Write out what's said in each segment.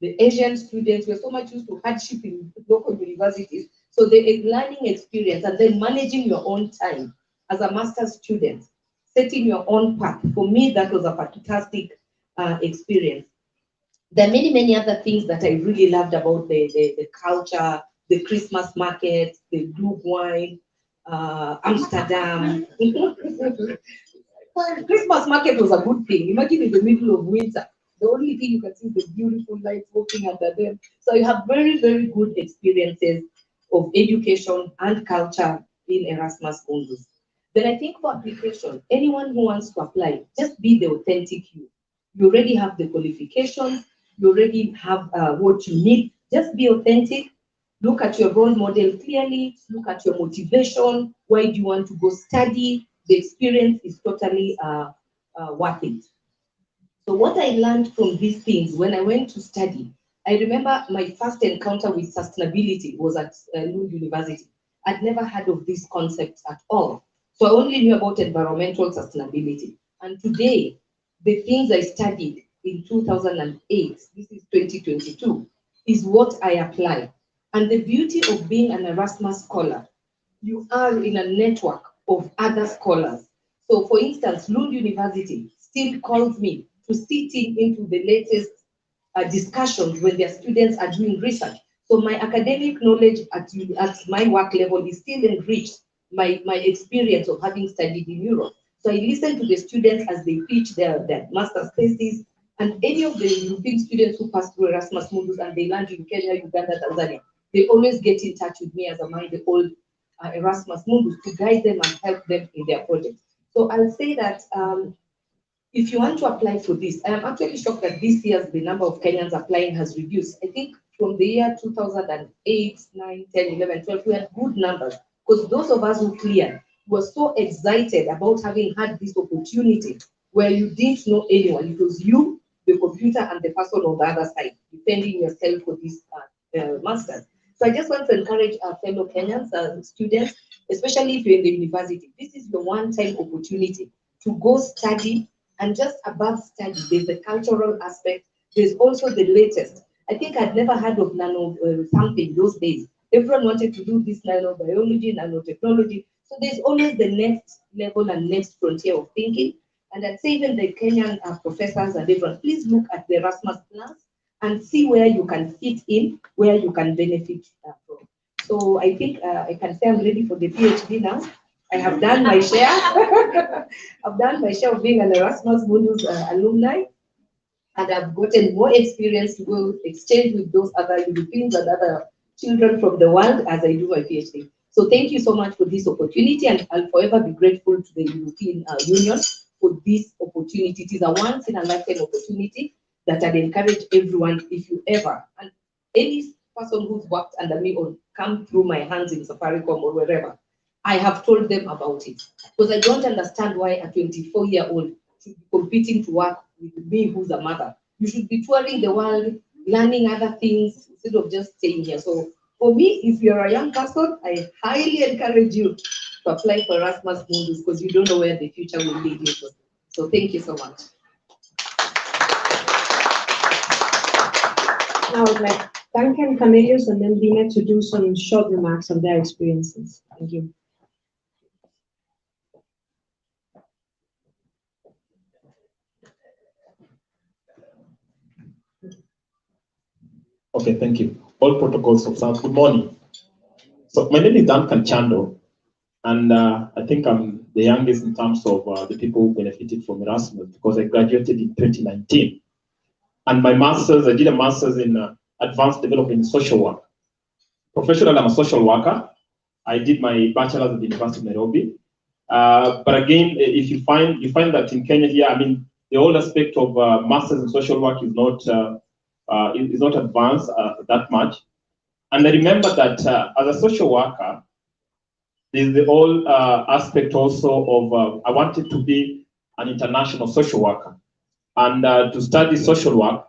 The Asian students were so much used to hardship in local universities. So the learning experience and then managing your own time as a master's student, setting your own path. For me, that was a fantastic experience. There are many, many other things that I really loved about the culture, the Christmas market, the blue wine, Amsterdam. Well, Christmas market was a good thing. Imagine in the middle of winter, the only thing you can see is the beautiful lights walking under them. So you have very, very good experiences of education and culture in Erasmus Mundus. Then I think for application, anyone who wants to apply, just be the authentic you. You already have the qualifications, you already have what you need. Just be authentic. Look at your role model clearly. Look at your motivation. Why do you want to go study? The experience is totally worth it. So what I learned from these things when I went to study, I remember my first encounter with sustainability was at Lund University. I'd never heard of this concept at all. So I only knew about environmental sustainability. And today, the things I studied in 2008, this is 2022, is what I apply. And the beauty of being an Erasmus scholar, you are in a network of other scholars. So for instance, Lund University still calls me to sit into the latest discussions when their students are doing research. So my academic knowledge at my work level is still enriched my experience of having studied in Europe. So I listen to the students as they pitch their master's thesis, and any of the European students who pass through Erasmus Mundus and they land in Kenya, Uganda, Tanzania, they always get in touch with me as a mind old Erasmus Mundus to guide them and help them in their projects. So I'll say that if you want to apply for this, I am actually shocked that this year the number of Kenyans applying has reduced. I think from the year 2008, 9, 10, 11, 12, we had good numbers because those of us who cleared were so excited about having had this opportunity where you didn't know anyone. It was you, the computer, and the person on the other side, defending yourself for this master's. So I just want to encourage our fellow Kenyans, students, especially if you're in the university, this is your one-time opportunity to go study. And just above study, there's the cultural aspect. There's also the latest. I think I'd never heard of nano something those days. Everyone wanted to do this nanobiology, nanotechnology. So there's always the next level and next frontier of thinking. And I'd say even the Kenyan professors and everyone, please look at the Erasmus Plus and see where you can fit in, where you can benefit from. So I think I can say I'm ready for the PhD now. I have done my share. I've done my share of being an Erasmus Mundus alumni, and I've gotten more experience to go exchange with those other Europeans and other children from the world as I do my PhD. So thank you so much for this opportunity, and I'll forever be grateful to the European Union for this opportunity. It is a once in a lifetime opportunity that I'd encourage everyone, if you ever, and any person who's worked under me or come through my hands in Safaricom or wherever, I have told them about it. Because I don't understand why a 24-year-old should be competing to work with me who's a mother. You should be touring the world, learning other things instead of just staying here. So for me, if you're a young person, I highly encourage you to apply for Erasmus Mundus because you don't know where the future will lead you to. So thank you so much. Now I'd like Duncan, Cornelius, and then Lina to do some short remarks on their experiences. Thank you. Okay, thank you. All protocols observed. Good morning. So my name is Duncan Chando, and I think I'm the youngest in terms of the people who benefited from Erasmus because I graduated in 2019. And my master's, I did a master's in advanced development in social work. Professionally, I'm a social worker. I did my bachelor's at the University of Nairobi. But again, if you find that in Kenya here, I mean, the whole aspect of master's in social work is not advanced that much. And I remember that as a social worker, there's the whole aspect also of I wanted to be an international social worker. And to study social work,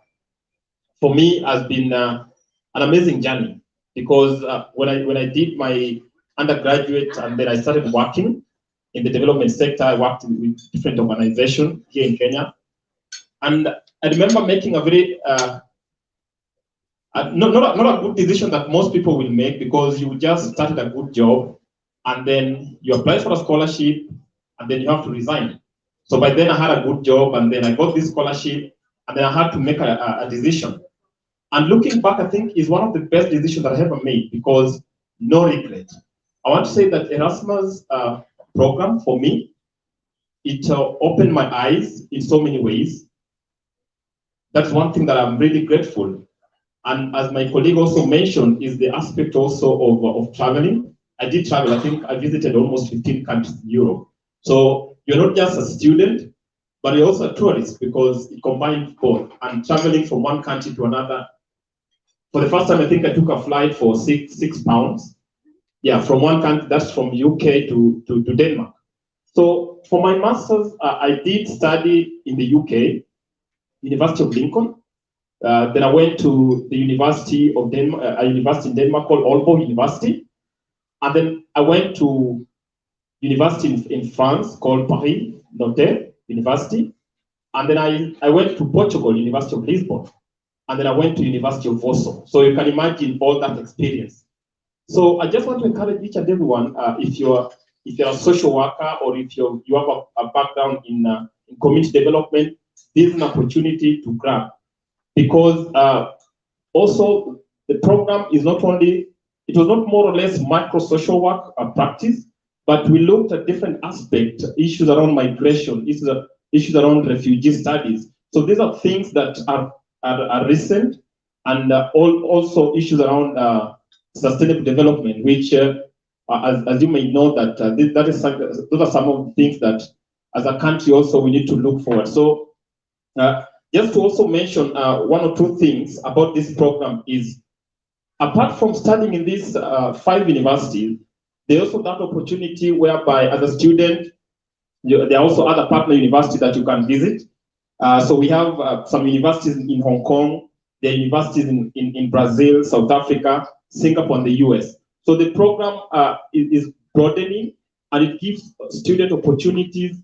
for me, has been an amazing journey because when I did my undergraduate and then I started working in the development sector, I worked with different organizations here in Kenya. And I remember making a very not a good decision that most people will make, because you just started a good job and then you apply for a scholarship and then you have to resign. So by then I had a good job and then I got this scholarship and then I had to make a decision. And looking back, I think is one of the best decisions that I ever made, because no regret. I want to say that Erasmus program for me, it opened my eyes in so many ways. That's one thing that I'm really grateful. And as my colleague also mentioned, is the aspect also of traveling. I did travel. I think I visited almost 15 countries in Europe. So you're not just a student, but you're also a tourist, because it combines both. And traveling from one country to another. For the first time, I think I took a flight for six pounds. Yeah, from one country, that's from UK to Denmark. So for my master's, I did study in the UK, University of Lincoln. Then I went to the University of Denmark, a university in Denmark called Aalborg University. And then I went to university in France called Paris Nanterre University. And then I went to Portugal, University of Lisbon. And then I went to University of Warsaw. So you can imagine all that experience. So I just want to encourage each and everyone, if you're a social worker or if you have a background in community development, this is an opportunity to grab. Because also the program is not only, it was not more or less micro social work practice, but we looked at different aspects, issues around migration, issues around refugee studies. So these are things that are recent, and also issues around sustainable development, which, as you may know, that those are some of the things that, as a country, also we need to look forward. So, just to also mention one or two things about this program is, apart from studying in these 5 universities, there's also that opportunity whereby, as a student, there are also other partner universities that you can visit. So we have some universities in Hong Kong, there are universities in Brazil, South Africa, Singapore, and the US. So the program is broadening, and it gives student opportunities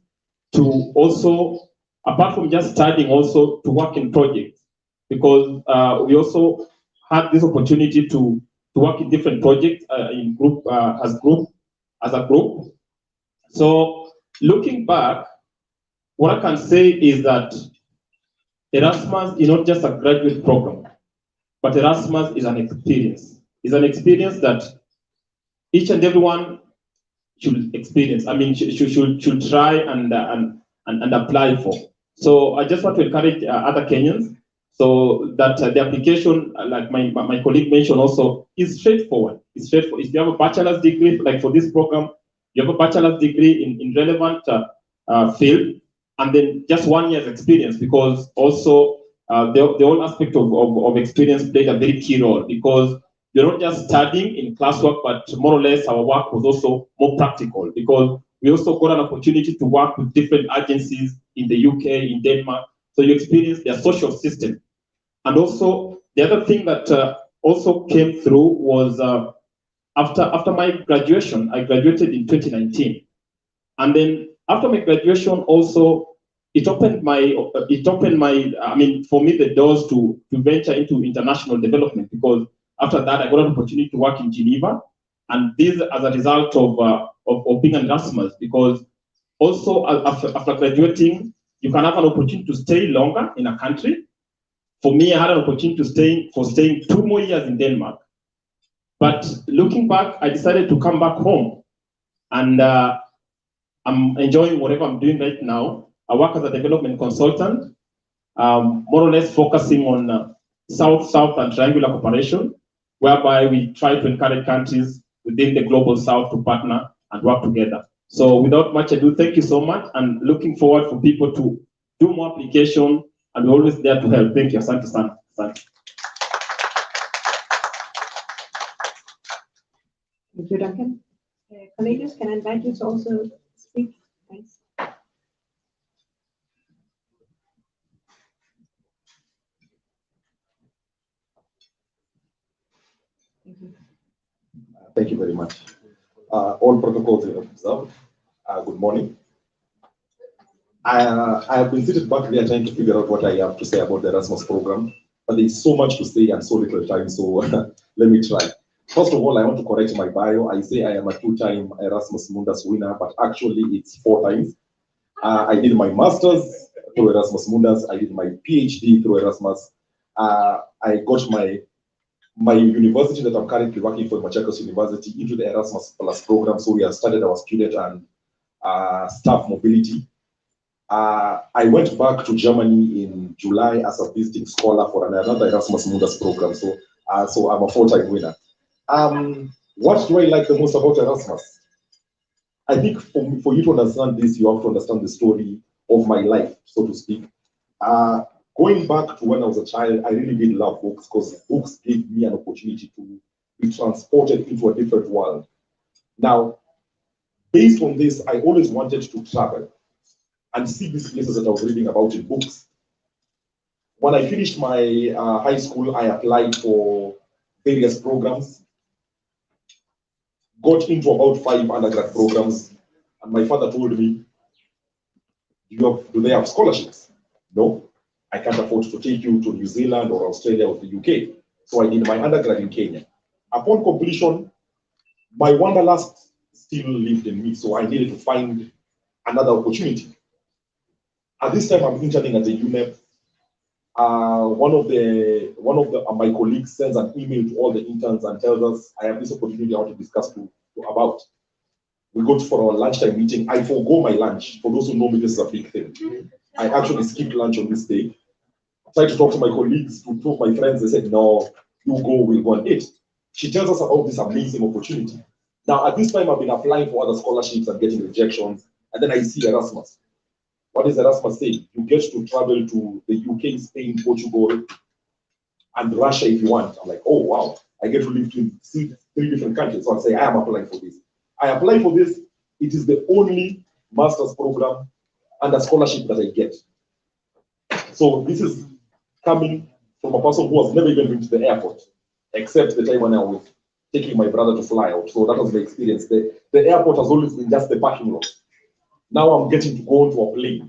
to also, apart from just studying, also to work in projects, because we also had this opportunity to work in different projects in as a group. So looking back, what I can say is that Erasmus is not just a graduate program, but Erasmus is an experience. It's an experience that each and everyone should experience. I mean, should try and apply for. So I just want to encourage other Kenyans, so that the application, like my colleague mentioned also, is straightforward. It's straightforward. If you have a bachelor's degree, like for this program, you have a bachelor's degree in relevant field, and then just 1 year's experience, because also the whole aspect of experience played a very key role, because you're not just studying in classwork, but more or less our work was also more practical, because we also got an opportunity to work with different agencies in the UK, in Denmark, so you experience their social system. And also, the other thing that also came through was after my graduation, I graduated in 2019. And then after my graduation also, it opened my, I mean, for me, the doors to venture into international development, because after that, I got an opportunity to work in Geneva. And this as a result of being an Erasmus, because also after graduating, you can have an opportunity to stay longer in a country. For me, I had an opportunity to stay 2 more years in Denmark. But looking back, I decided to come back home. And I'm enjoying whatever I'm doing right now. I work as a development consultant, more or less focusing on South-South and triangular cooperation, whereby we try to encourage countries within the global South to partner and work together. So without much ado, thank you so much, and looking forward for people to do more application, and we're always there to help. Thank you. Asante sana. Asante. Thank you, Duncan. Cornelius, can I invite you to also speak? Thanks. Thank you. Thank you very much. All protocols are observed. Good morning. I have been sitting back there trying to figure out what I have to say about the Erasmus program. but there's so much to say and so little time, so let me try. First of all, I want to correct my bio. I say I am a 2-time Erasmus Mundus winner, but actually it's 4 times. I did my master's through Erasmus Mundus. I did my PhD through Erasmus. I got my university that I'm currently working for, Machakos University, into the Erasmus Plus program. So we have started our student and staff mobility. I went back to Germany in July as a visiting scholar for another Erasmus Mundus program. So I'm a 4-time winner. What do I like the most about Erasmus? I think for you to understand this, you have to understand the story of my life, so to speak. Going back to when I was a child, I really did love books because books gave me an opportunity to be transported into a different world. Now, based on this, I always wanted to travel and see these places that I was reading about in books. When I finished my high school, I applied for various programs, got into about 5 undergrad programs, and my father told me, do they have scholarships? No, I can't afford to take you to New Zealand or Australia or the UK. So I did my undergrad in Kenya. Upon completion, my wanderlust still lived in me, so I needed to find another opportunity. At this time, I'm interning at the UNEP. One of my colleagues sends an email to all the interns and tells us, I have this opportunity I want to discuss about. We go for our lunchtime meeting. I forgo my lunch. For those who know me, this is a big thing. I actually skipped lunch on this day. I tried to talk to my colleagues, to talk to my friends. They said, no, you go, we'll go and eat. She tells us about this amazing opportunity. Now, at this time, I've been applying for other scholarships and getting rejections. And then I see Erasmus. What is Erasmus saying? You get to travel to the UK, Spain, Portugal, and Russia if you want. I'm like, oh, wow. I get to live to see 3 different countries. So I say, I am applying for this. I apply for this. It is the only master's program and a scholarship that I get. So this is coming from a person who has never even been to the airport, except the time when I was taking my brother to fly out. So that was the experience. The airport has always been just the parking lot. Now I'm getting to go onto a plane.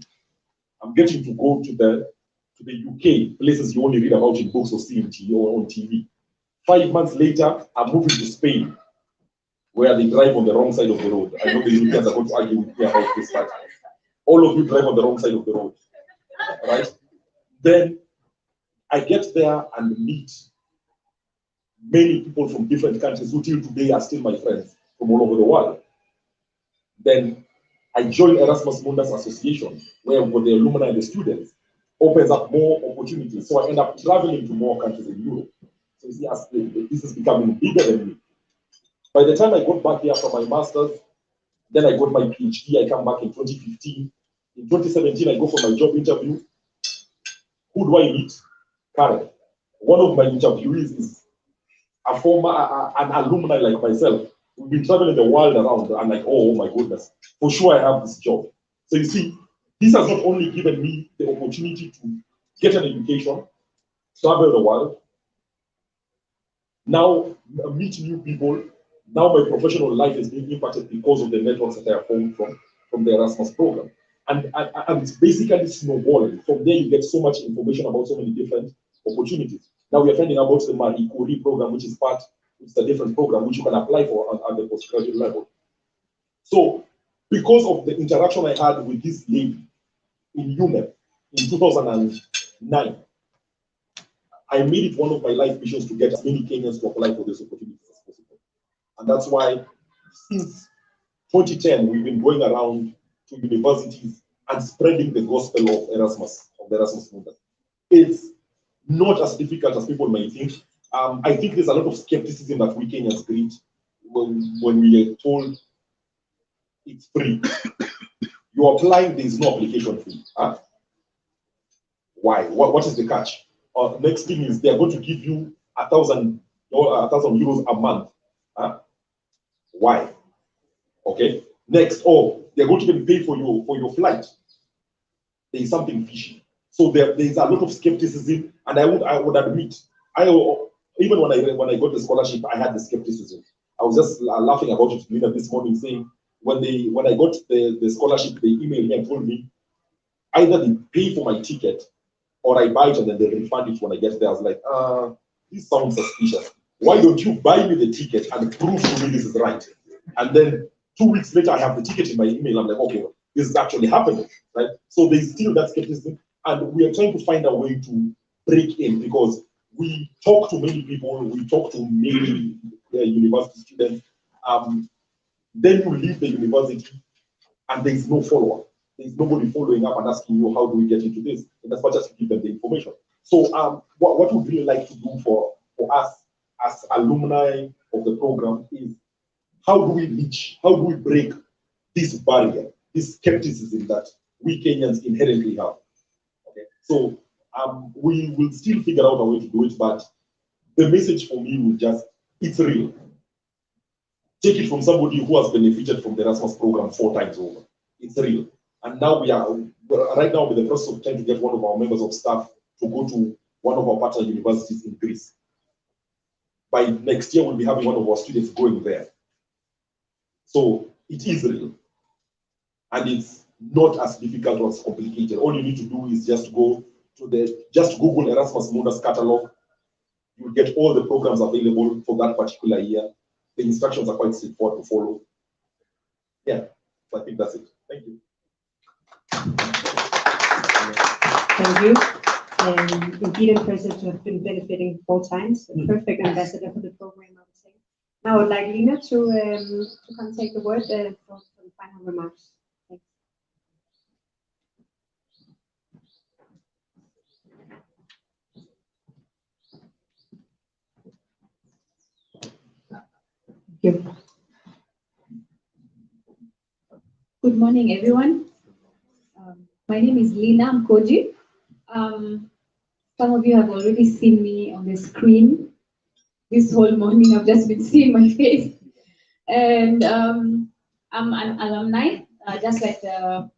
I'm getting to go to the UK, places you only read about in books or see on TV. 5 months later, I'm moving to Spain, where they drive on the wrong side of the road. I know the Europeans are going to argue with me about this, but all of you drive on the wrong side of the road, right? Then I get there and meet many people from different countries who till today are still my friends from all over the world. Then I join Erasmus Mundus Association, where with the alumni and the students opens up more opportunities. So I end up traveling to more countries in Europe. So you see, this is becoming bigger than me. By the time I got back here for my master's, then I got my PhD. I come back in 2015. In 2017, I go for my job interview. Who do I meet? Karen. One of my interviewees is a former, an alumni like myself. We've been traveling the world around. I'm like, oh my goodness, for sure I have this job. So you see, this has not only given me the opportunity to get an education, travel the world, now meet new people. Now my professional life is being impacted because of the networks that I have formed from the Erasmus program. And it's basically snowballing. From there, you get so much information about so many different opportunities. Now we are finding about the Marie Curie program, which is a different program which you can apply for at the postgraduate level. So because of the interaction I had with this lady in UNEP in 2009, I made it one of my life missions to get as many Kenyans to apply for this opportunity as possible. And that's why since 2010, we've been going around to universities and spreading the gospel of Erasmus, of the Erasmus movement. It's not as difficult as people may think. I think there's a lot of skepticism that we Kenyans greet when we are told it's free. You're applying, there is no application fee. Huh? Why? What is the catch? Next thing is they're going to give you €1,000 a month. Huh? Why? Okay. Next, they're going to pay for your flight. There is something fishy. So there is a lot of skepticism, and I would admit, even when I got the scholarship, I had the skepticism. I was just laughing about it this morning, saying when I got the scholarship, they emailed me and told me either they pay for my ticket or I buy it and then they refund it when I get there. I was like, this sounds suspicious. Why don't you buy me the ticket and prove to me this is right? And then 2 weeks later, I have the ticket in my email. I'm like, okay, this is actually happening, right? So there's still that skepticism, and we are trying to find a way to break in, because we talk to many people, we talk to many university students. Then you leave the university and there is no follow-up. There's nobody following up and asking you, how do we get into this? And as much as you give them the information. So what we'd really like to do for us as alumni of the program is, how do we break this barrier, this skepticism that we Kenyans inherently have? Okay, so we will still figure out a way to do it, but the message for me will just, it's real. Take it from somebody who has benefited from the Erasmus program 4 times over. It's real. And now we're right now in the process of trying to get one of our members of staff to go to one of our partner universities in Greece. By next year, we'll be having one of our students going there. So it is real. And it's not as difficult or as complicated. All you need to do is just go to just Google Erasmus Mundus catalog. You'll get all the programs available for that particular year. The instructions are quite straightforward to follow. Yeah, so I think that's it. Thank you. Thank you. Indeed, impressive to have been benefiting 4 times. A perfect ambassador for the program, I would say. Now I would like Lina to come and take the word for the final remarks. Thanks. Thank you. Good morning, everyone. My name is Lina Mkoji. Some of you have already seen me on the screen. This whole morning, I've just been seeing my face. And I'm an alumni, just like the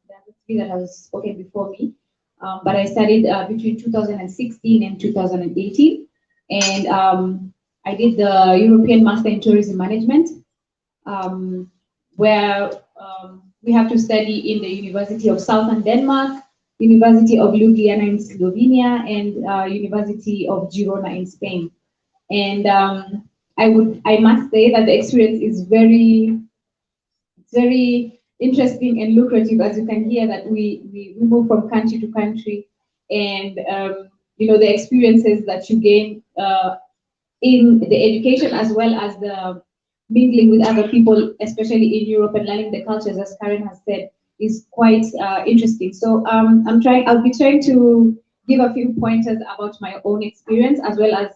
three that have spoken before me. But I studied between 2016 and 2018. And I did the European Master in Tourism Management, where we have to study in the University of Southern Denmark, University of Ljubljana in Slovenia, and University of Girona in Spain. And I must say that the experience is very interesting and lucrative. As you can hear, that we move from country to country, and the experiences that you gain in the education, as well as the mingling with other people, especially in Europe, and learning the cultures, as Karen has said, is quite interesting. So I'll be trying to give a few pointers about my own experience, as well as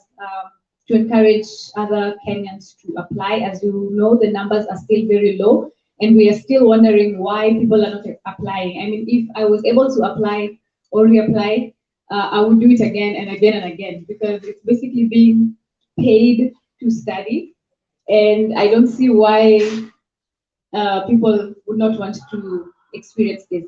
to encourage other Kenyans to apply. As you know, the numbers are still very low, and we are still wondering why people are not applying. I mean, if I was able to apply or reapply, I would do it again and again and again, because it's basically being paid to study, and I don't see why people would not want to experience this.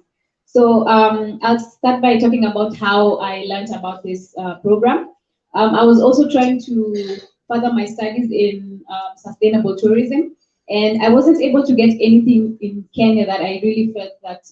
So I'll start by talking about how I learned about this program. I was also trying to further my studies in sustainable tourism, and I wasn't able to get anything in Kenya that I really felt that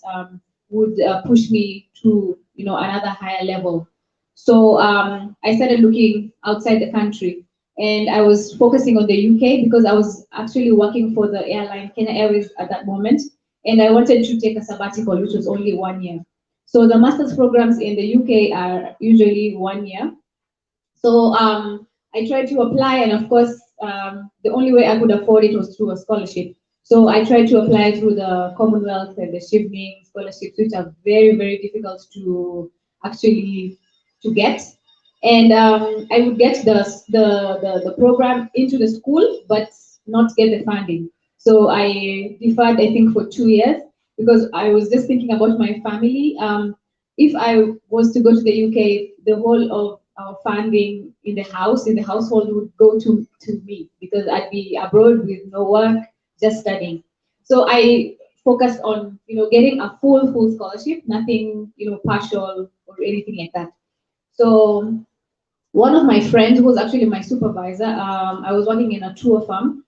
would push me to another higher level. So I started looking outside the country, and I was focusing on the UK because I was actually working for the airline Kenya Airways at that moment, and I wanted to take a sabbatical, which was only 1 year. So the master's programs in the UK are usually 1 year. So I tried to apply, and of course, the only way I could afford it was through a scholarship. So I tried to apply through the Commonwealth and the Shipning scholarships, which are very, very difficult to actually get. And I would get the program into the school, but not get the funding. So I deferred, I think, for 2 years, because I was just thinking about my family. If I was to go to the UK, the whole of our funding in the household would go to me, because I'd be abroad with no work, just studying. So I focused on getting a full scholarship, nothing partial or anything like that. So one of my friends, who was actually my supervisor, I was working in a tour firm,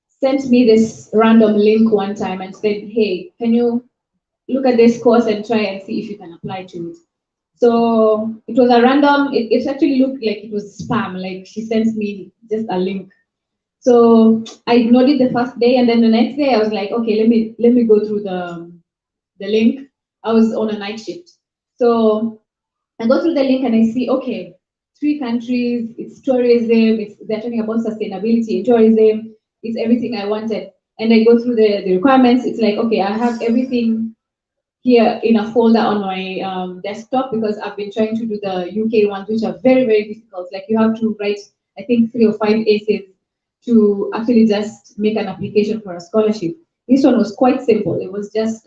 sent me this random link one time and said, hey, can you look at this course and try and see if you can apply to it? So it was a random, it actually looked like it was spam, like she sends me just a link. So I ignored it the first day, and then the next day I was like, okay, let me go through the link. I was on a night shift. So I go through the link and I see, okay, 3 countries, it's tourism, they're talking about sustainability in tourism, it's everything I wanted. And I go through the requirements, it's like, okay, I have everything here in a folder on my desktop because I've been trying to do the UK ones, which are very, very difficult. Like you have to write, I think, 3 or 5 essays to actually just make an application for a scholarship. This one was quite simple. It was just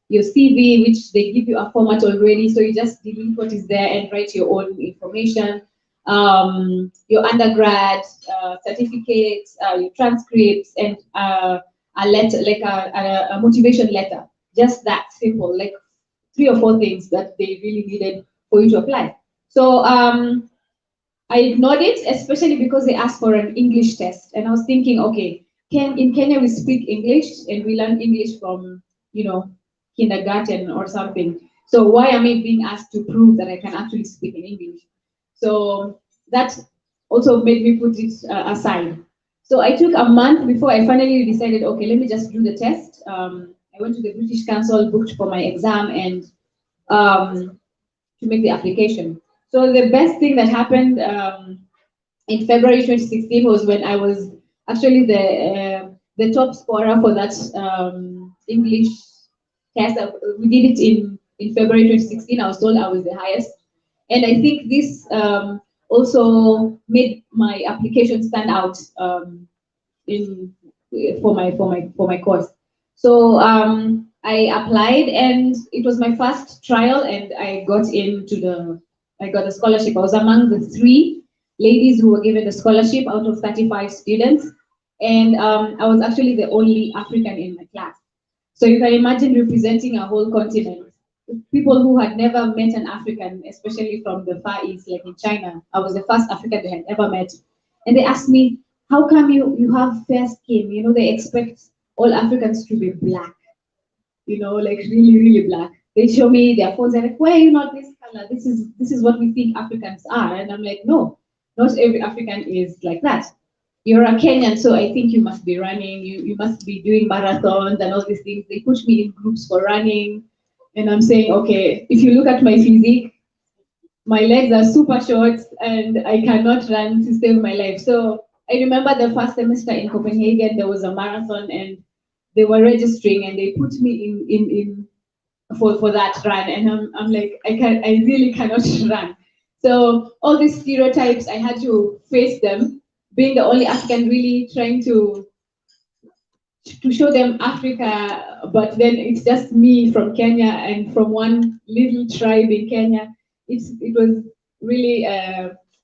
your CV, which they give you a format already, so you just delete what is there and write your own information. Your undergrad certificates, your transcripts, and a letter, like a motivation letter. Just that simple, like 3 or 4 things that they really needed for you to apply. So I ignored it, especially because they asked for an English test, and I was thinking, okay, in Kenya we speak English and we learn English from, kindergarten or something. So why am I being asked to prove that I can actually speak in English? So that also made me put it aside. So I took a month before I finally decided, okay, let me just do the test. I went to the British Council, booked for my exam, and to make the application. So the best thing that happened in February 2016 was when I was actually the top scorer for that English test. We did it in February 2016. I was told I was the highest, and I think this also made my application stand out in for my course. So I applied, and it was my first trial, and I got a scholarship. I was among the 3 ladies who were given the scholarship out of 35 students, and I was actually the only African in my class. So you can imagine representing a whole continent. People who had never met an African, especially from the Far East, like in China. I was the first African they had ever met. And they asked me, how come you have fair skin? They expect all Africans to be black, like really, really black. They show me their phones and like, why are you not this color? This is what we think Africans are. And I'm like, no, not every African is like that. You're a Kenyan, so I think you must be running, you must be doing marathons and all these things. They put me in groups for running. And I'm saying, okay, if you look at my physique, my legs are super short and I cannot run to save my life. So I remember the first semester in Copenhagen, there was a marathon and they were registering and they put me in for that run. And I'm like, I really cannot run. So all these stereotypes, I had to face them, being the only African really trying to show them Africa, but then it's just me from Kenya and from one little tribe in Kenya. It was really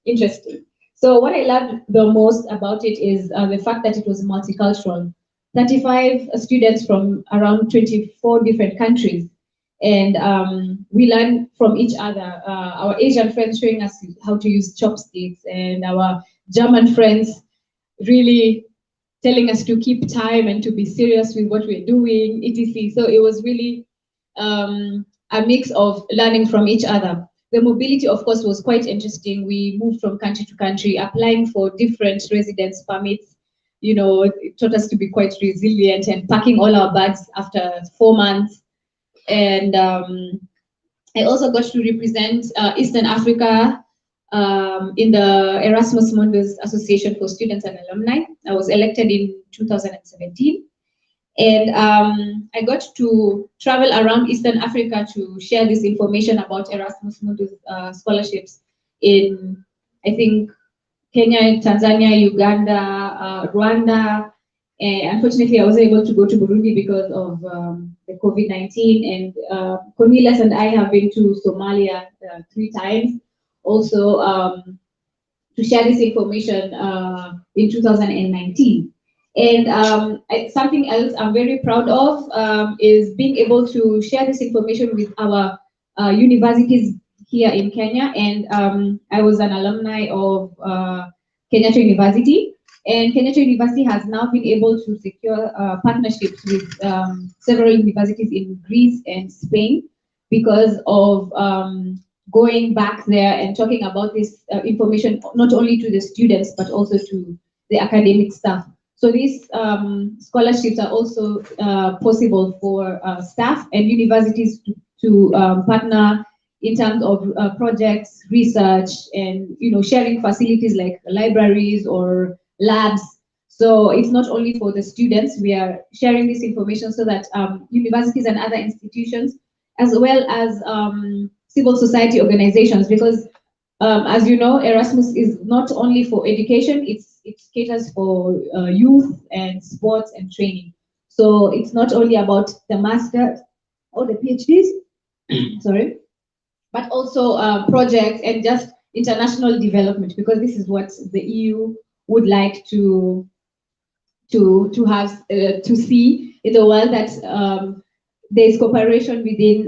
interesting. So what I loved the most about it is the fact that it was multicultural. 35 students from around 24 different countries. And we learn from each other. Our Asian friends showing us how to use chopsticks, and our German friends really telling us to keep time and to be serious with what we're doing, etc. So it was really a mix of learning from each other. The mobility, of course, was quite interesting. We moved from country to country, applying for different residence permits. It taught us to be quite resilient and packing all our bags after 4 months. And I also got to represent Eastern Africa in the Erasmus Mundus Association for Students and Alumni. I was elected in 2017. And I got to travel around Eastern Africa to share this information about Erasmus Mundus scholarships in, I think, Kenya, Tanzania, Uganda, Rwanda. Unfortunately, I wasn't able to go to Burundi because of the COVID-19. And Cornelius and I have been to Somalia 3 times. Also, to share this information in 2019. And something else I'm very proud of is being able to share this information with our universities here in Kenya. And I was an alumni of Kenyatta University. And Kenyatta University has now been able to secure partnerships with several universities in Greece and Spain because of going back there and talking about this information not only to the students but also to the academic staff. So these scholarships are also possible for staff and universities to partner in terms of projects, research, and sharing facilities like libraries or labs. So it's not only for the students. We are sharing this information so that universities and other institutions, as well as civil society organizations, because as you know, Erasmus is not only for education, it caters for youth and sports and training. So it's not only about the master or the PhDs, sorry, but also projects and just international development, because this is what the EU would like to have to see in the world, that there is cooperation within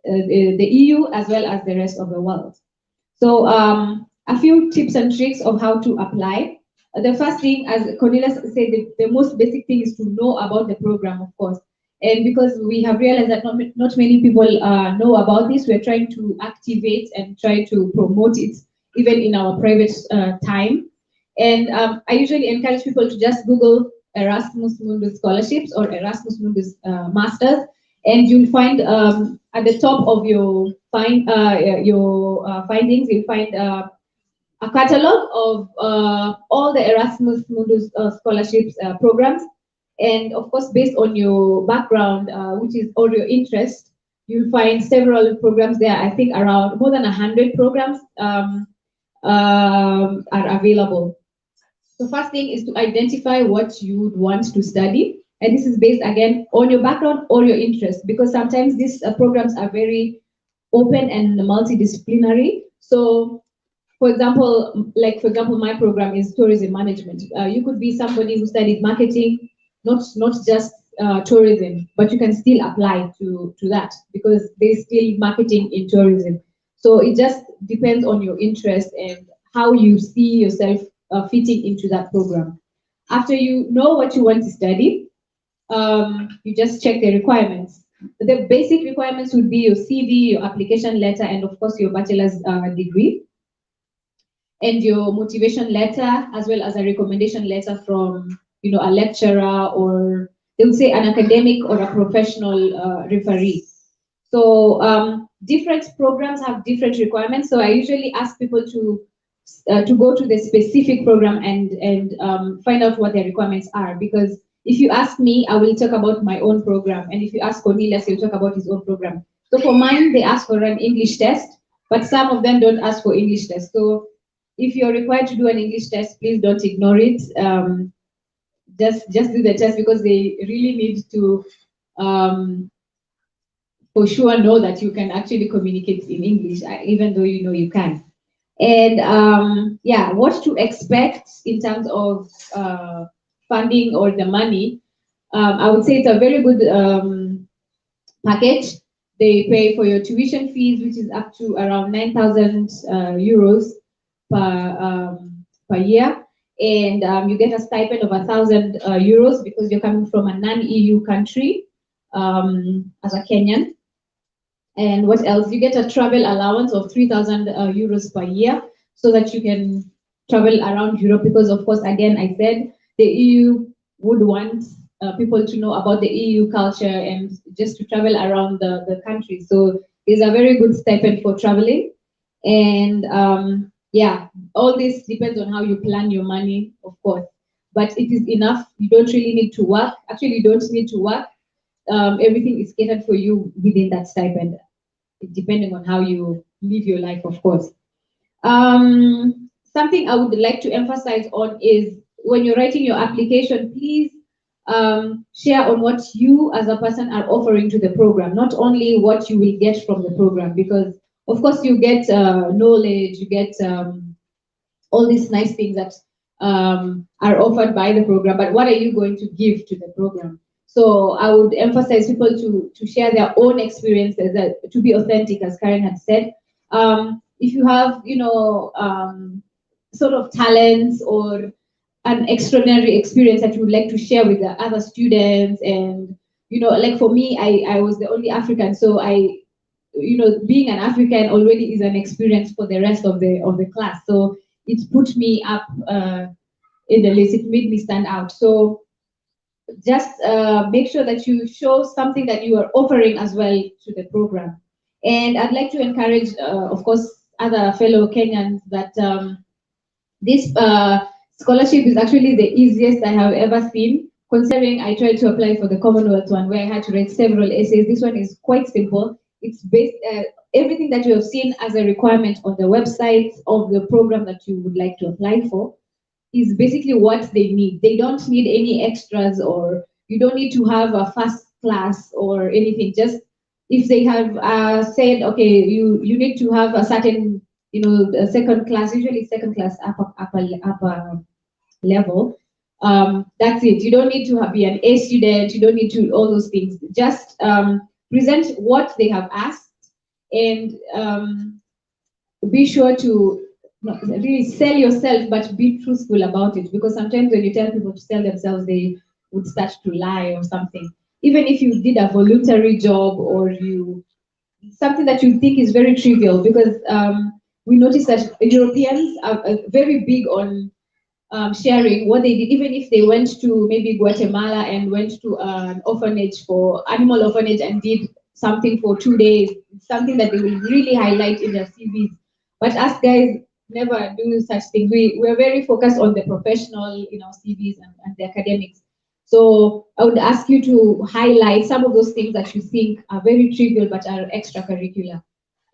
the EU as well as the rest of the world. So a few tips and tricks of how to apply. The first thing, as Cornelius said, the most basic thing is to know about the program, of course. And because we have realized that not many people know about this, we're trying to activate and try to promote it even in our private time. And I usually encourage people to just Google Erasmus Mundus scholarships or Erasmus Mundus masters, and you'll find at the top of your findings, you'll find a catalog of all the Erasmus Mundus scholarships programs. And of course, based on your background, which is or your interest, you'll find several programs there. I think around more than 100 programs are available. So first thing is to identify what you would want to study. And this is based, again, on your background or your interest, because sometimes these programs are very open and multidisciplinary. So, for example, my program is tourism management. You could be somebody who studied marketing, not just tourism, but you can still apply to that because there's still marketing in tourism. So it just depends on your interest and how you see yourself fitting into that program. After you know what you want to study, you just check the requirements. The basic requirements would be your CV, your application letter, and of course your bachelor's degree, and your motivation letter, as well as a recommendation letter from a lecturer, or they would say an academic or a professional referee. So different programs have different requirements. So I usually ask people to go to the specific program and find out what their requirements are. Because if you ask me, I will talk about my own program. And if you ask Cornelius, he'll talk about his own program. So for mine, they ask for an English test, but some of them don't ask for English test. So if you're required to do an English test, please don't ignore it. Just do the test, because they really need to for sure know that you can actually communicate in English, even though you can. And yeah, what to expect in terms of funding or the money. I would say it's a very good package. They pay for your tuition fees, which is up to around 9,000 euros per year. And you get a stipend of 1,000 euros because you're coming from a non-EU country as a Kenyan. And what else? You get a travel allowance of 3,000 euros per year so that you can travel around Europe, because of course, again, I said the EU would want people to know about the EU culture and just to travel around the country. So it's a very good stipend for traveling. And yeah, all this depends on how you plan your money, of course. But it is enough. You don't really need to work. Actually, you don't need to work. Everything is catered for you within that stipend, depending on how you live your life, of course. Something I would like to emphasize on is when you're writing your application, please share on what you as a person are offering to the program, not only what you will get from the program, because of course you get knowledge, you get all these nice things that are offered by the program, but what are you going to give to the program? So I would emphasize people to share their own experiences, to be authentic, as Karen had said. If you have, sort of talents or an extraordinary experience that you would like to share with the other students, and like for me, I was the only African, so being an African already is an experience for the rest of the class. So it put me up in the list. It made me stand out. So just make sure that you show something that you are offering as well to the program. And I'd like to encourage, of course, other fellow Kenyans that this scholarship is actually the easiest I have ever seen. Considering I tried to apply for the Commonwealth one where I had to write several essays, this one is quite simple. It's based everything that you have seen as a requirement on the website of the program that you would like to apply for is basically what they need. They don't need any extras, or you don't need to have a first class or anything. Just if they have said, okay, you need to have a certain, a second class, usually second class upper level. That's it. You don't need to be an A student. You don't need to all those things. Just present what they have asked, and be sure to not really sell yourself, but be truthful about it. Because sometimes when you tell people to sell themselves, they would start to lie or something. Even if you did a voluntary job, or something that you think is very trivial, because we notice that Europeans are very big on sharing what they did, even if they went to maybe Guatemala and went to an orphanage, for animal orphanage, and did something for 2 days, something that they will really highlight in their CVs. But us guys never do such things. We're very focused on the professional, CVs and the academics. So I would ask you to highlight some of those things that you think are very trivial but are extracurricular.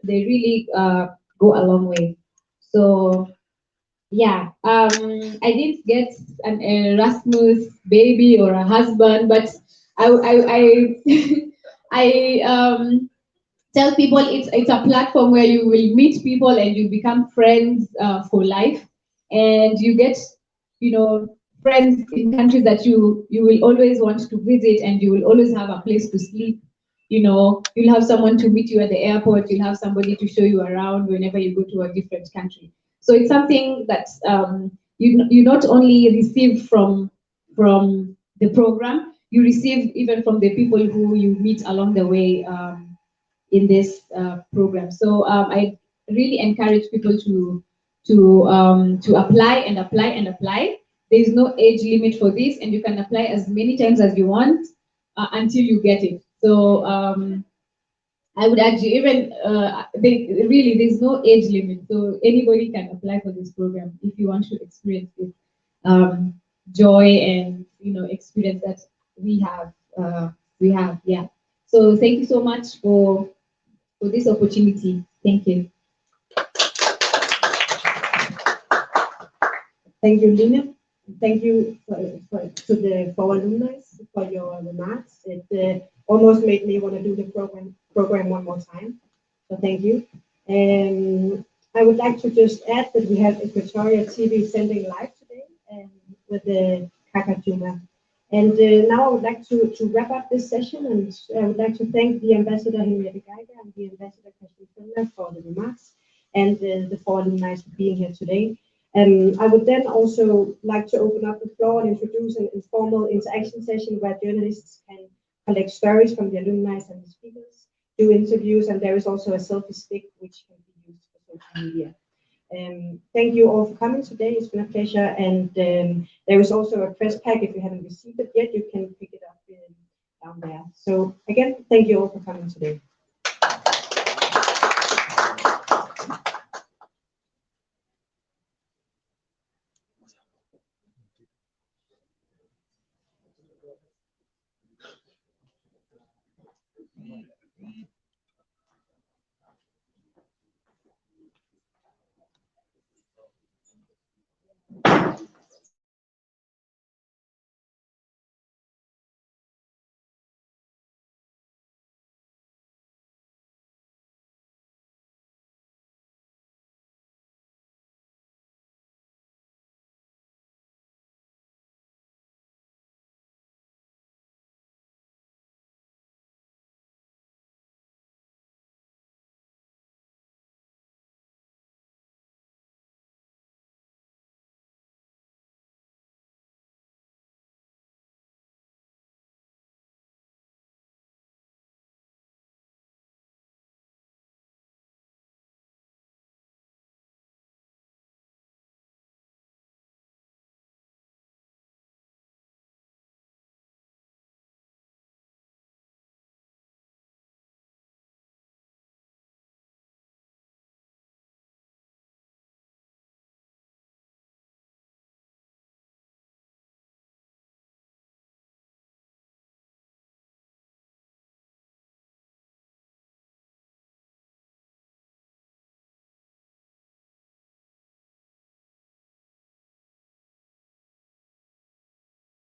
They really go a long way. So yeah, I didn't get an Erasmus baby or a husband, but I tell people it's a platform where you will meet people and you become friends for life, and you get friends in countries that you will always want to visit, and you will always have a place to sleep. You'll have someone to meet you at the airport. You'll have somebody to show you around whenever you go to a different country. So it's something that you not only receive from the program, you receive even from the people who you meet along the way in this program. So I really encourage people to apply and apply and apply. There is no age limit for this, and you can apply as many times as you want until you get it. So I would urge you, even really, there's no age limit, so anybody can apply for this program if you want to experience this joy and experience that we have. Yeah. So thank you so much for this opportunity. Thank you. Thank you, Lina. Thank you to the four alumni for your remarks. It almost made me want to do the program one more time. So thank you. I would like to just add that we have Equatoria TV sending live today with the Kaka Juma. And now I would like to wrap up this session, and I would like to thank the Ambassador Henriette Geiger and the Ambassador Christian Fellner for the remarks, and the four alumni for being here today. I would then also like to open up the floor and introduce an informal interaction session where journalists can collect stories from the alumni and the speakers, do interviews, and there is also a selfie stick which can be used for social media. Thank you all for coming today. It's been a pleasure. And there is also a press pack. If you haven't received it yet, you can pick it up down there. So again, thank you all for coming today.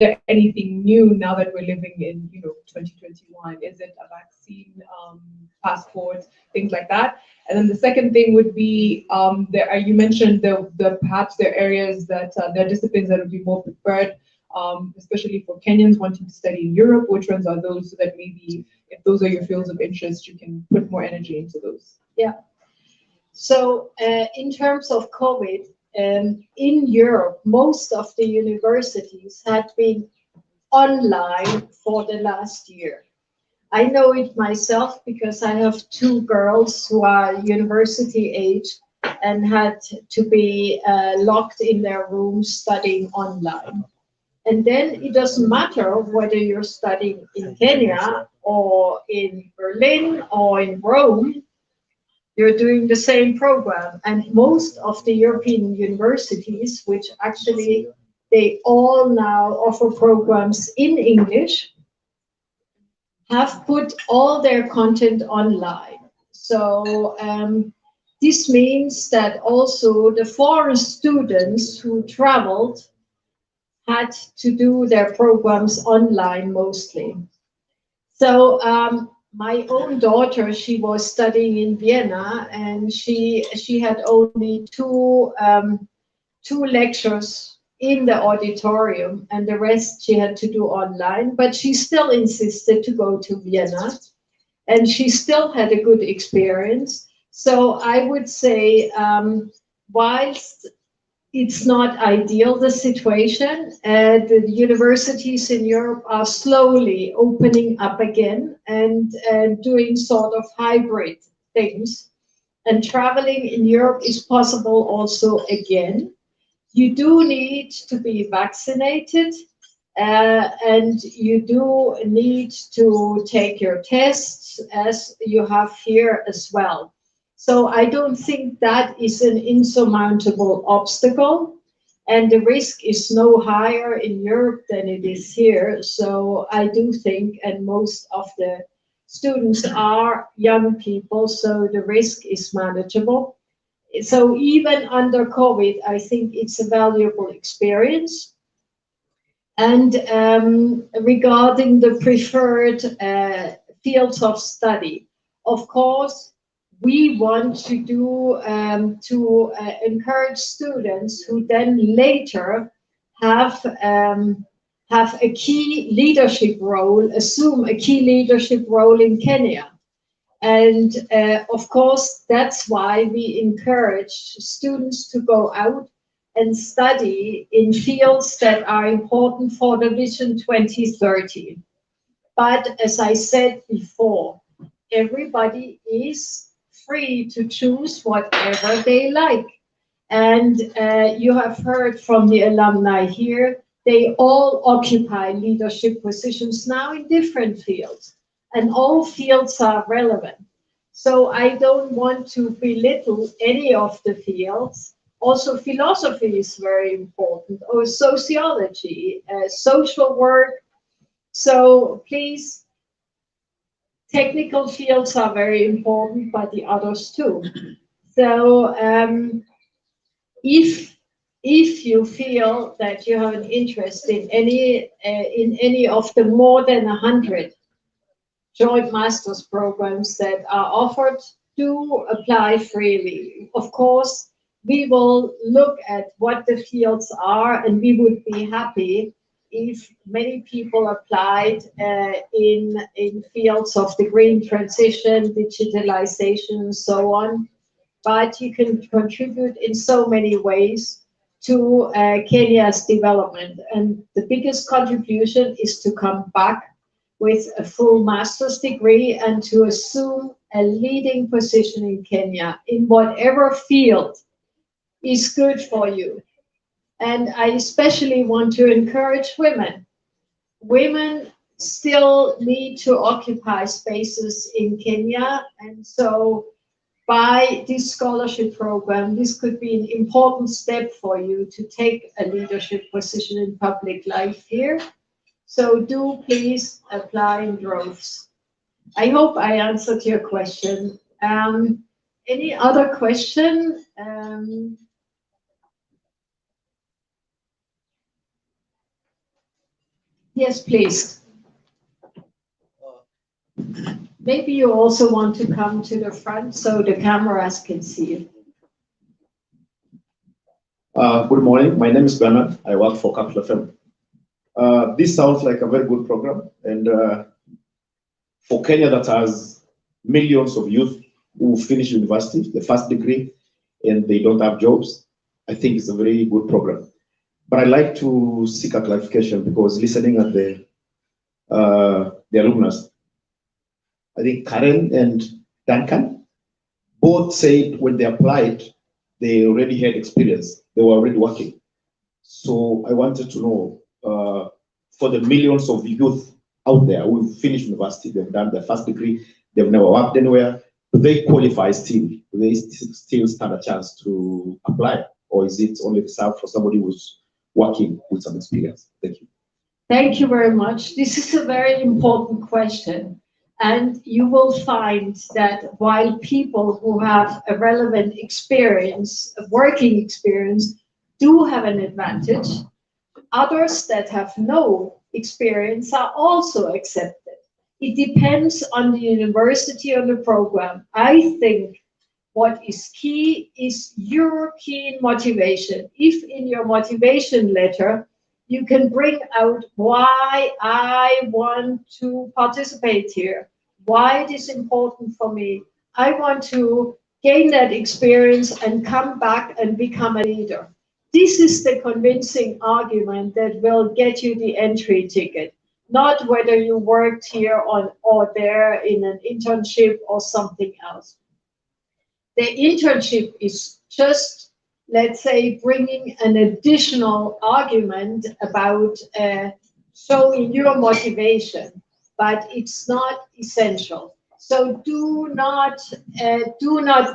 there anything new now that we're living in, 2021? Is it a vaccine, passport, things like that? And then the second thing would be, you mentioned the perhaps there are areas that there are disciplines that would be more preferred, especially for Kenyans wanting to study in Europe. Which ones are those, so that maybe if those are your fields of interest, you can put more energy into those? Yeah. So in terms of COVID, in Europe, most of the universities had been online for the last year. I know it myself because I have two girls who are university age and had to be locked in their rooms studying online. And then it doesn't matter whether you're studying in Kenya or in Berlin or in Rome, you're doing the same program. And most of the European universities, which actually they all now offer programs in English, have put all their content online. So this means that also the foreign students who traveled had to do their programs online mostly. So my own daughter, she was studying in Vienna, and she had only two lectures in the auditorium, and the rest she had to do online. But she still insisted to go to Vienna, and she still had a good experience. So I would say, whilst it's not ideal, the situation, the universities in Europe are slowly opening up again and doing sort of hybrid things. And traveling in Europe is possible also again. You do need to be vaccinated, and you do need to take your tests, as you have here as well. So I don't think that is an insurmountable obstacle, and the risk is no higher in Europe than it is here. So I do think, and most of the students are young people, so the risk is manageable. So even under COVID, I think it's a valuable experience. And regarding the preferred fields of study, of course, we want to do encourage students who then later have a key leadership role, assume a key leadership role in Kenya. And of course, that's why we encourage students to go out and study in fields that are important for the Vision 2030. But as I said before, everybody is free to choose whatever they like. And you have heard from the alumni here, they all occupy leadership positions now in different fields, and all fields are relevant. So I don't want to belittle any of the fields. Also, philosophy is very important, or sociology, social work. So please, technical fields are very important, but the others too. So if you feel that you have an interest in any of the more than 100 joint masters programs that are offered, do apply freely. Of course, we will look at what the fields are, and we would be happy if many people applied in fields of the green transition, digitalization, and so on. But you can contribute in so many ways to Kenya's development. And the biggest contribution is to come back with a full master's degree and to assume a leading position in Kenya in whatever field is good for you. And I especially want to encourage women. Women still need to occupy spaces in Kenya, and so by this scholarship program, this could be an important step for you to take a leadership position in public life here. So do please apply in droves. I hope I answered your question. Any other question? Yes, please. Maybe you also want to come to the front so the cameras can see you. Good morning. My name is Bernard. I work for Capital FM. This sounds like a very good program, and for Kenya that has millions of youth who finish university, the first degree, and they don't have jobs, I think it's a very good program. But I'd like to seek a clarification because listening at the alumnus, I think Karen and Duncan both said when they applied, they already had experience. They were already working. So I wanted to know, for the millions of youth out there who finished university, they've done their first degree, they've never worked anywhere, do they qualify still? Do they still stand a chance to apply? Or is it only reserved for somebody who's working with some experience? Thank you. Thank you very much. This is a very important question. And you will find that while people who have a relevant experience, a working experience, do have an advantage, others that have no experience are also accepted. It depends on the university or the program. I think what is key is your keen motivation. If in your motivation letter, you can bring out why I want to participate here, why it is important for me. I want to gain that experience and come back and become a leader. This is the convincing argument that will get you the entry ticket, not whether you worked here on or there in an internship or something else. The internship is just, let's say, bringing an additional argument about showing your motivation, but it's not essential. So do not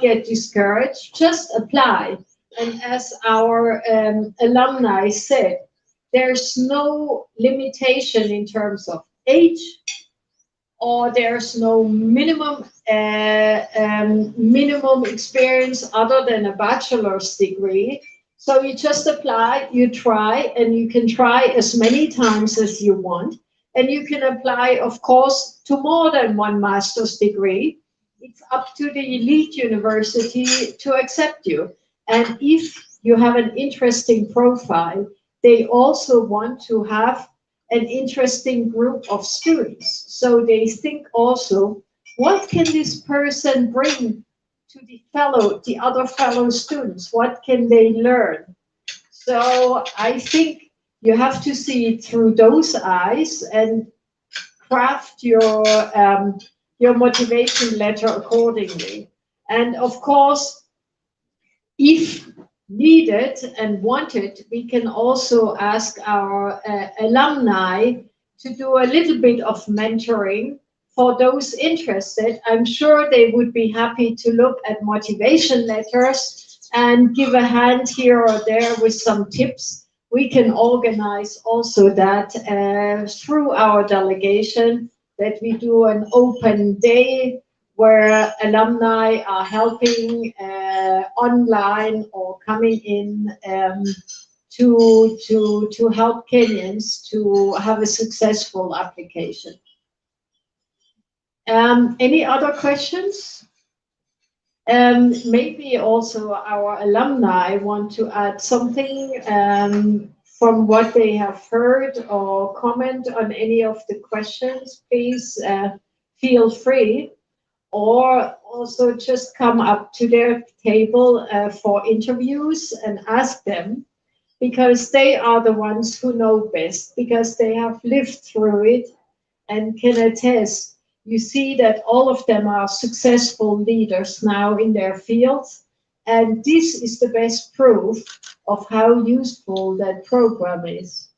get discouraged. Just apply. And as our alumni said, there's no limitation in terms of age, or there's no minimum experience other than a bachelor's degree. So you just apply, you try, and you can try as many times as you want. And you can apply, of course, to more than one master's degree. It's up to the elite university to accept you. And if you have an interesting profile, they also want to have an interesting group of students. So they think also, what can this person bring to the other fellow students? What can they learn? So I think you have to see it through those eyes and craft your motivation letter accordingly. And of course, if needed and wanted, we can also ask our alumni to do a little bit of mentoring for those interested. I'm sure they would be happy to look at motivation letters and give a hand here or there with some tips. We can organize also that through our delegation, that we do an open day where alumni are helping online or coming in to help Kenyans to have a successful application. Any other questions? Maybe also our alumni want to add something from what they have heard or comment on any of the questions. Please feel free. Or also just come up to their table for interviews and ask them, because they are the ones who know best, because they have lived through it and can attest. You see that all of them are successful leaders now in their fields, and this is the best proof of how useful that program is.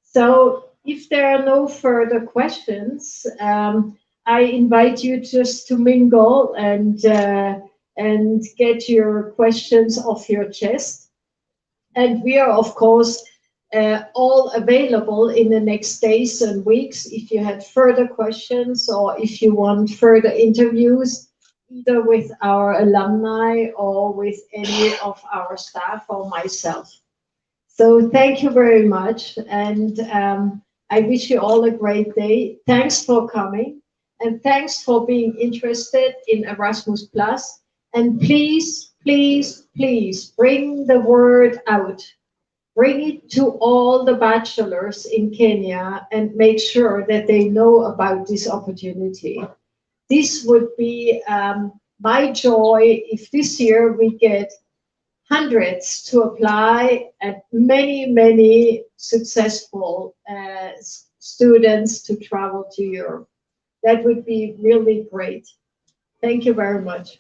So if there are no further questions, I invite you just to mingle and get your questions off your chest. And we are, of course, all available in the next days and weeks if you had further questions or if you want further interviews, either with our alumni or with any of our staff or myself. So thank you very much. And I wish you all a great day. Thanks for coming, and thanks for being interested in Erasmus Plus. And please, please, please bring the word out. Bring it to all the bachelors in Kenya and make sure that they know about this opportunity. This would be my joy if this year we get hundreds to apply and many, many successful students to travel to Europe. That would be really great. Thank you very much.